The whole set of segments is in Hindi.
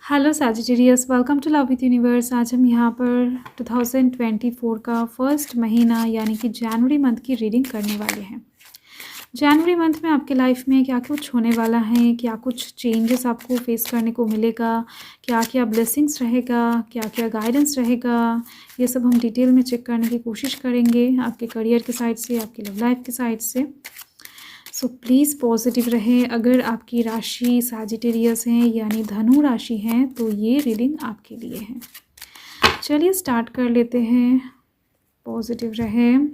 Hello Sagittarius, welcome to love with universe. आज हम यहाँ पर 2024 का फर्स्ट महीना यानी कि जनवरी मंथ की रीडिंग करने वाले हैं। जनवरी मंथ में आपके लाइफ में क्या कुछ होने वाला है, क्या कुछ चेंजेस आपको फेस करने को मिलेगा, क्या क्या ब्लेसिंग्स रहेगा, क्या क्या गाइडेंस रहेगा, ये सब हम डिटेल में चेक करने की कोशिश करेंगे आपके करियर के साइड से, आपकी लव लाइफ के साइड से। सो प्लीज़ पॉजिटिव रहें। अगर आपकी राशि सैजिटेरियस है यानी धनु राशि है तो ये रीडिंग आपके लिए है। चलिए स्टार्ट कर लेते हैं। पॉजिटिव रहें।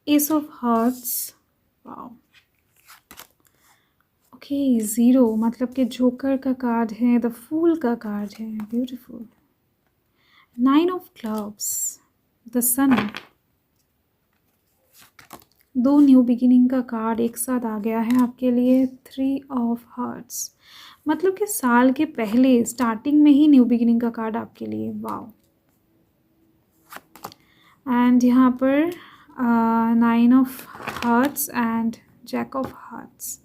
S of hearts, wow, okay, 0 मतलब कि जोकर का कार्ड है, द फूल का कार्ड है, beautiful. 9 of clubs, the sun, 2 new beginning का कार्ड एक साथ आ गया है आपके लिए। 3 ऑफ हार्ट्स मतलब कि साल के पहले स्टार्टिंग में ही न्यू बिगिनिंग का कार्ड आपके लिए, वाओ। एंड यहाँ पर 9 of hearts and jack of hearts.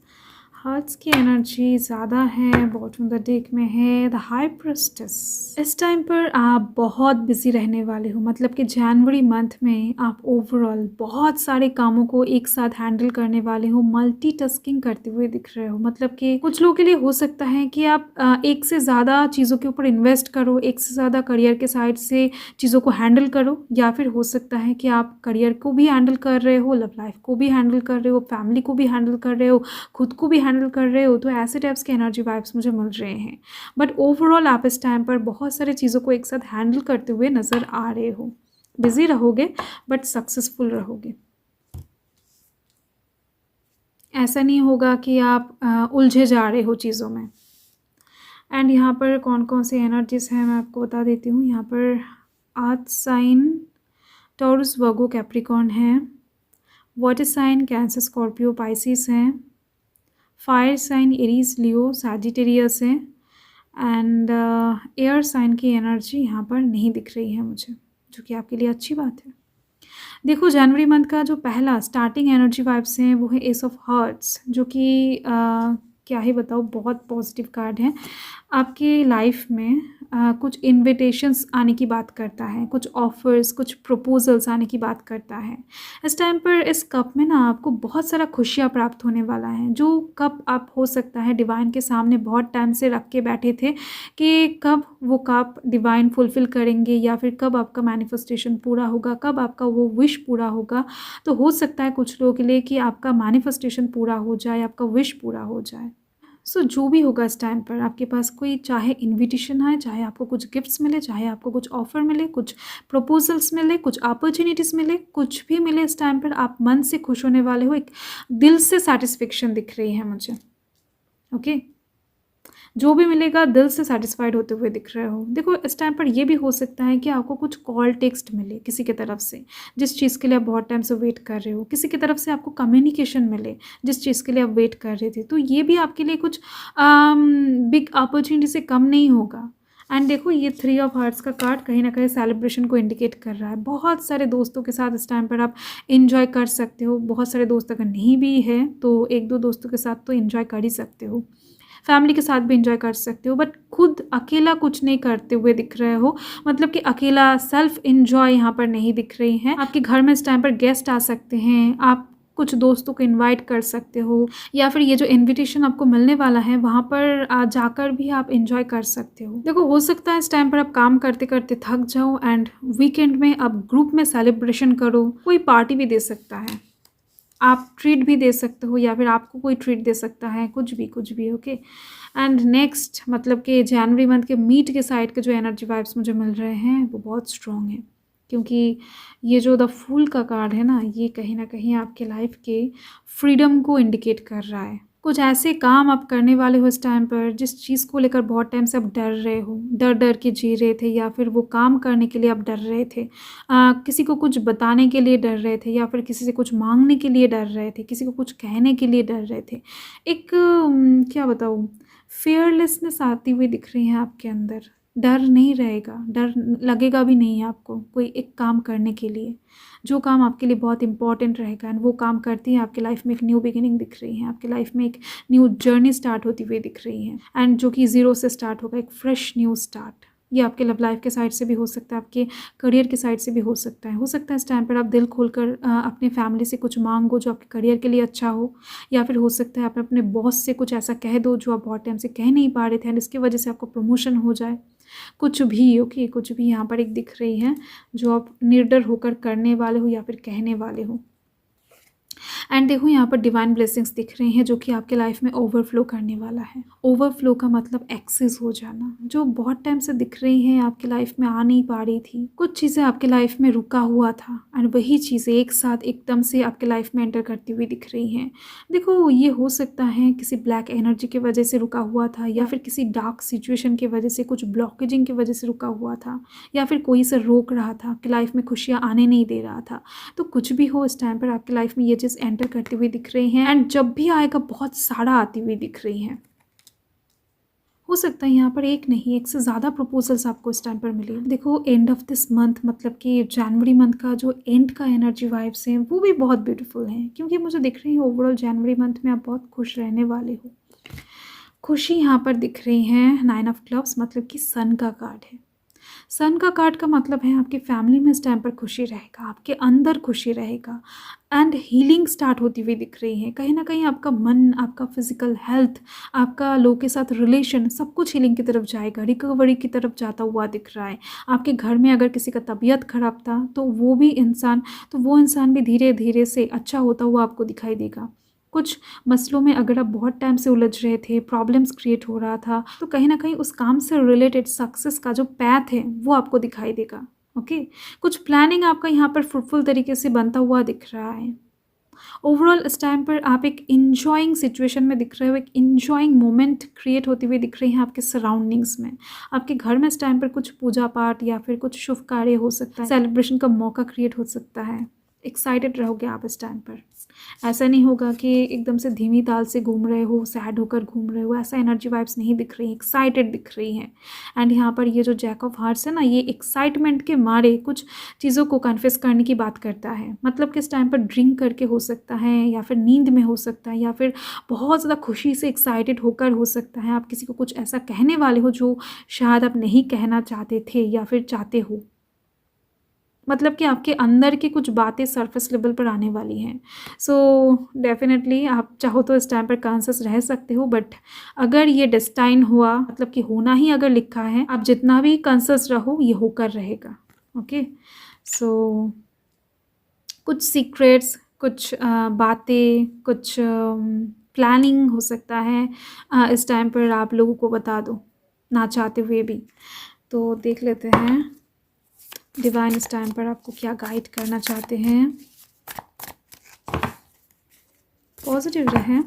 Hearts की एनर्जी ज़्यादा है, बॉटम द डेक में है द हाई प्रेस्टिस। इस टाइम पर आप बहुत बिजी रहने वाले हो, मतलब कि जनवरी मंथ में आप ओवरऑल बहुत सारे कामों को एक साथ हैंडल करने वाले हो, मल्टीटास्किंग करते हुए दिख रहे हो। मतलब कि कुछ लोगों के लिए हो सकता है कि आप एक से ज़्यादा चीज़ों के ऊपर इन्वेस्ट करो, एक से ज़्यादा करियर के साइड से चीज़ों को हैंडल करो, या फिर हो सकता है कि आप करियर को भी हैंडल कर रहे हो, लव लाइफ को भी हैंडल कर रहे हो, फैमिली को भी हैंडल कर रहे हो, खुद को भी हैंडल कर रहे हो। तो ऐसे टाइप्स के एनर्जी वाइब्स मुझे मिल रहे हैं। बट ओवरऑल आप इस टाइम पर बहुत सारी चीज़ों को एक साथ हैंडल करते हुए नज़र आ रहे हो। बिजी रहोगे बट सक्सेसफुल रहोगे। ऐसा नहीं होगा कि आप उलझे जा रहे हो चीज़ों में। एंड यहाँ पर कौन कौन से एनर्जीज हैं मैं आपको बता देती हूँ। यहाँ पर earth sign Taurus Virgo Capricorn है, water sign Cancer Scorpio Pisces हैं, fire sign Aries Leo Sagittarius है, एंड एयर साइन की एनर्जी यहाँ पर नहीं दिख रही है मुझे, जो कि आपके लिए अच्छी बात है। देखो, जनवरी मंथ का जो पहला स्टार्टिंग एनर्जी वाइब्स हैं वो है एस ऑफ हार्ट्स, जो कि क्या ही बताओ, बहुत पॉजिटिव कार्ड है। आपके लाइफ में कुछ इनविटेशंस आने की बात करता है, कुछ ऑफर्स, कुछ प्रपोजल्स आने की बात करता है। इस टाइम पर इस कप में ना आपको बहुत सारा खुशियाँ प्राप्त होने वाला है। जो कप आप हो सकता है डिवाइन के सामने बहुत टाइम से रख के बैठे थे कि कब वो कप डिवाइन फुलफ़िल करेंगे, या फिर कब आपका मैनिफेस्टेशन पूरा होगा, कब आपका वो विश पूरा होगा। तो हो सकता है कुछ लोगों के लिए कि आपका मैनिफेस्टेशन पूरा हो जाए, आपका विश पूरा हो जाए। सो जो भी होगा इस टाइम पर आपके पास, कोई चाहे इनविटेशन आए, चाहे आपको कुछ गिफ्ट्स मिले, चाहे आपको कुछ ऑफ़र मिले, कुछ प्रपोजल्स मिले, कुछ अपॉर्चुनिटीज़ मिले, कुछ भी मिले, इस टाइम पर आप मन से खुश होने वाले हो। एक दिल से सेटिस्फेक्शन दिख रही है मुझे। ओके, जो भी मिलेगा दिल से सेटिस्फाइड होते हुए दिख रहे हो। देखो, इस टाइम पर ये भी हो सकता है कि आपको कुछ कॉल टेक्स्ट मिले किसी की तरफ से, जिस चीज़ के लिए आप बहुत टाइम से वेट कर रहे हो। किसी की तरफ से आपको कम्युनिकेशन मिले, जिस चीज़ के लिए आप वेट कर रहे थे। तो ये भी आपके लिए कुछ बिग अपॉर्चुनिटी से कम नहीं होगा। एंड देखो, ये 3 ऑफ हार्ट्स का कार्ड कहीं ना कहीं सेलिब्रेशन को इंडिकेट कर रहा है। बहुत सारे दोस्तों के साथ इस टाइम पर आप इंजॉय कर सकते हो। बहुत सारे दोस्त अगर नहीं भी है तो 1-2 दोस्तों के साथ तो इंजॉय कर ही सकते हो। फैमिली के साथ भी इंजॉय कर सकते हो, बट खुद अकेला कुछ नहीं करते हुए दिख रहे हो। मतलब कि अकेला सेल्फ इंजॉय यहाँ पर नहीं दिख रही है। आपके घर में इस टाइम पर गेस्ट आ सकते हैं, आप कुछ दोस्तों को इनवाइट कर सकते हो, या फिर ये जो इनविटेशन आपको मिलने वाला है वहाँ पर जाकर भी आप इंजॉय कर सकते हो। देखो, हो सकता है इस टाइम पर आप काम करते करते थक जाओ एंड वीकेंड में आप ग्रुप में सेलिब्रेशन करो। कोई पार्टी भी दे सकता है, आप ट्रीट भी दे सकते हो, या फिर आपको कोई ट्रीट दे सकता है, कुछ भी। ओके, एंड नेक्स्ट मतलब कि जनवरी मंथ के मीट के साइड के जो एनर्जी वाइब्स मुझे मिल रहे हैं वो बहुत स्ट्रॉन्ग है, क्योंकि ये जो द फूल का कार्ड है ना, ये कहीं ना कहीं आपके लाइफ के फ्रीडम को इंडिकेट कर रहा है। कुछ ऐसे काम आप करने वाले हो इस टाइम पर जिस चीज़ को लेकर बहुत टाइम से आप डर रहे हो, डर के जी रहे थे, या फिर वो काम करने के लिए आप डर रहे थे, किसी को कुछ बताने के लिए डर रहे थे, या फिर किसी से कुछ मांगने के लिए डर रहे थे, किसी को कुछ कहने के लिए डर रहे थे। एक क्या बताऊँ, फेयरलेसनेस आती हुई दिख रही है आपके अंदर। डर नहीं रहेगा, डर लगेगा भी नहीं आपको कोई एक काम करने के लिए, जो काम आपके लिए बहुत इंपॉर्टेंट रहेगा एंड वो काम करती है आपकी लाइफ में एक न्यू बिगिनिंग दिख रही है, आपकी लाइफ में एक न्यू जर्नी स्टार्ट होती हुई दिख रही है एंड जो कि ज़ीरो से स्टार्ट होगा, एक फ्रेश न्यू स्टार्ट। ये आपके लव लाइफ के साइड से भी हो सकता है, आपके करियर के साइड से भी हो सकता है। हो सकता है इस टाइम पर आप दिल खोलकर अपने फैमिली से कुछ मांगो जो आपके करियर के लिए अच्छा हो, या फिर हो सकता है आप अपने बॉस से कुछ ऐसा कह दो जो आप बहुत टाइम से कह नहीं पा रहे थे एंड इसकी वजह से आपको प्रमोशन हो जाए। कुछ भी ओके, कुछ भी यहाँ पर एक दिख रही है जो आप निर्डर होकर करने वाले हो या फिर कहने वाले हो। एंड देखो यहाँ पर डिवाइन ब्लेसिंग्स दिख रही हैं जो कि आपके लाइफ में ओवरफ्लो करने वाला है। ओवरफ्लो का मतलब एक्सेस हो जाना, जो बहुत टाइम से दिख रही हैं आपकी लाइफ में आ नहीं पा रही थी। कुछ चीज़ें आपके लाइफ में रुका हुआ था एंड वही चीज़ें एक साथ एकदम से आपके लाइफ में एंटर करती हुई दिख रही हैं। देखो ये हो सकता है किसी ब्लैक एनर्जी की वजह से रुका हुआ था, या फिर किसी डार्क सिचुएशन की वजह से, कुछ ब्लॉकेजिंग की वजह से रुका हुआ था, या फिर कोई से रोक रहा था, आपकी लाइफ में खुशियाँ आने नहीं दे रहा था। तो कुछ भी हो इस टाइम पर आपकी लाइफ में ये चीज़ एंटर करती हुई दिख रही हैं एंड जब भी आएगा बहुत सारा आती हुई दिख रही हैं। हो सकता है यहाँ पर एक नहीं, एक से ज़्यादा प्रपोजल्स आपको इस टाइम पर मिले। देखो एंड ऑफ दिस मंथ, मतलब कि जनवरी मंथ का जो एंड का एनर्जी वाइब्स हैं वो भी बहुत ब्यूटीफुल हैं, क्योंकि मुझे दिख रही है ओवरऑल जनवरी मंथ में आप बहुत खुश रहने वाले हो। खुशी यहाँ पर दिख रही है 9 ऑफ क्लब्स, मतलब कि सन का कार्ड है। सन का कार्ड का मतलब है आपकी फैमिली में इस टाइम पर खुशी रहेगा, आपके अंदर खुशी रहेगा एंड हीलिंग स्टार्ट होती हुई दिख रही है। कहीं ना कहीं आपका मन, आपका फिजिकल हेल्थ, आपका लोगों के साथ रिलेशन, सब कुछ हीलिंग की तरफ जाएगा, रिकवरी की तरफ जाता हुआ दिख रहा है। आपके घर में अगर किसी का तबीयत खराब था तो वो इंसान भी धीरे धीरे से अच्छा होता हुआ आपको दिखाई देगा। कुछ मसलों में अगर आप बहुत टाइम से उलझ रहे थे, प्रॉब्लम्स क्रिएट हो रहा था, तो कहीं ना कहीं उस काम से रिलेटेड सक्सेस का जो पैथ है वो आपको दिखाई देगा। ओके, कुछ प्लानिंग आपका यहाँ पर फ्रूटफुल तरीके से बनता हुआ दिख रहा है। ओवरऑल इस टाइम पर आप एक इंजॉइंग सिचुएशन में दिख रहे हो, एक इंजॉइंग मोमेंट क्रिएट होती हुई दिख रही है आपके सराउंडिंग्स में। आपके घर में इस टाइम पर कुछ पूजा पाठ या फिर कुछ शुभ कार्य हो सकता है, सेलिब्रेशन का मौका क्रिएट हो सकता है। एक्साइटेड रहोगे आप इस टाइम पर। ऐसा नहीं होगा कि एकदम से धीमी ताल से घूम रहे हो, सैड होकर घूम रहे हो, ऐसा एनर्जी वाइब्स नहीं दिख रही, एक्साइटेड दिख रही हैं। एंड यहाँ पर ये जो जैक ऑफ हार्ट्स है ना, ये एक्साइटमेंट के मारे कुछ चीज़ों को कन्फेस करने की बात करता है। मतलब कि इस टाइम पर ड्रिंक करके हो सकता है, या फिर नींद में हो सकता है, या फिर बहुत ज़्यादा खुशी से एक्साइटेड होकर हो सकता है। आप किसी को कुछ ऐसा कहने वाले हो जो शायद आप नहीं कहना चाहते थे या फिर चाहते हो। मतलब कि आपके अंदर की कुछ बातें सरफेस लेवल पर आने वाली हैं। सो डेफिनेटली आप चाहो तो इस टाइम पर कॉन्शियस रह सकते हो, बट अगर ये डेस्टाइन हुआ, मतलब कि होना ही अगर लिखा है, आप जितना भी कॉन्शियस रहो ये होकर रहेगा। ओके, सो कुछ सीक्रेट्स, कुछ बातें, कुछ प्लानिंग हो सकता है इस टाइम पर आप लोगों को बता दो, ना चाहते हुए भी। तो देख लेते हैं डिवाइन इस टाइम पर आपको क्या गाइड करना चाहते हैं। पॉजिटिव रहें।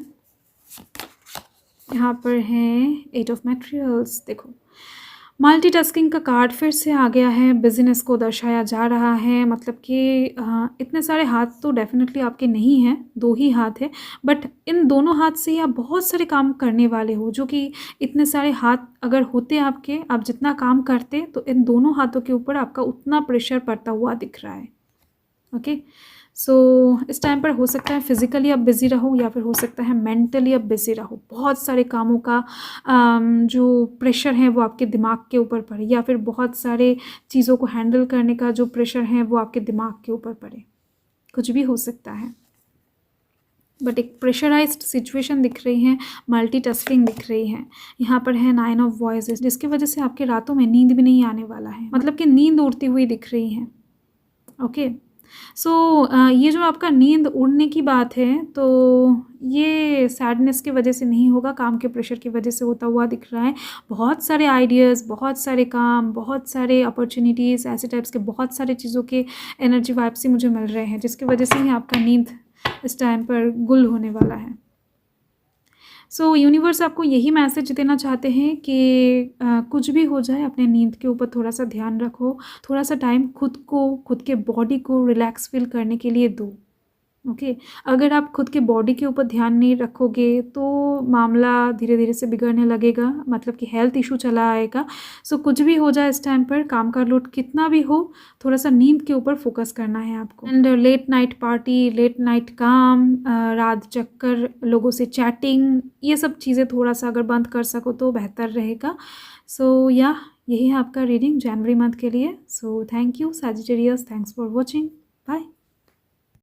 यहाँ पर है 8 ऑफ मैटेरियल्स। देखो मल्टीटास्किंग का कार्ड फिर से आ गया है, बिजनेस को दर्शाया जा रहा है। मतलब कि इतने सारे हाथ तो डेफिनेटली आपके नहीं हैं, 2 ही हाथ है, बट इन दोनों हाथ से आप बहुत सारे काम करने वाले हो। जो कि इतने सारे हाथ अगर होते आपके, आप जितना काम करते, तो इन दोनों हाथों के ऊपर आपका उतना प्रेशर पड़ता हुआ दिख रहा है। ओके, सो इस टाइम पर हो सकता है फिज़िकली आप बिज़ी रहो, या फिर हो सकता है मेंटली आप बिज़ी रहो। बहुत सारे कामों का जो प्रेशर है वो आपके दिमाग के ऊपर पड़े, या फिर बहुत सारे चीज़ों को हैंडल करने का जो प्रेशर है वो आपके दिमाग के ऊपर पड़े। कुछ भी हो सकता है, बट एक प्रेशराइज्ड सिचुएशन दिख रही है, मल्टीटास्किंग दिख रही है। यहाँ पर है 9 ऑफ वॉइसेस, जिसकी वजह से आपके रातों में नींद भी नहीं आने वाला है। मतलब कि नींद उड़ती हुई दिख रही है। ओके, सो ये जो आपका नींद उड़ने की बात है, तो ये सैडनेस की वजह से नहीं होगा, काम के प्रेशर की वजह से होता हुआ दिख रहा है। बहुत सारे आइडियाज़, बहुत सारे काम, बहुत सारे अपॉर्चुनिटीज़, ऐसे टाइप्स के बहुत सारे चीज़ों के एनर्जी वाइब से मुझे मिल रहे हैं, जिसकी वजह से ही आपका नींद इस टाइम पर गुल होने वाला है। सो यूनिवर्स आपको यही मैसेज देना चाहते हैं कि कुछ भी हो जाए, अपने नींद के ऊपर थोड़ा सा ध्यान रखो, थोड़ा सा टाइम खुद को, खुद के बॉडी को रिलैक्स फील करने के लिए दो। ओके। अगर आप खुद के बॉडी के ऊपर ध्यान नहीं रखोगे तो मामला धीरे धीरे से बिगड़ने लगेगा, मतलब कि हेल्थ इशू चला आएगा। सो कुछ भी हो जाए इस टाइम पर, काम का लोड कितना भी हो, थोड़ा सा नींद के ऊपर फोकस करना है आपको। And late night party, late night काम, रात जगकर लोगों से चैटिंग, ये सब चीज़ें थोड़ा सा अगर बंद कर सको तो बेहतर रहेगा। सो या यही है आपका रीडिंग जनवरी मंथ के लिए। So thank you Sagittarius, thanks for watching, bye.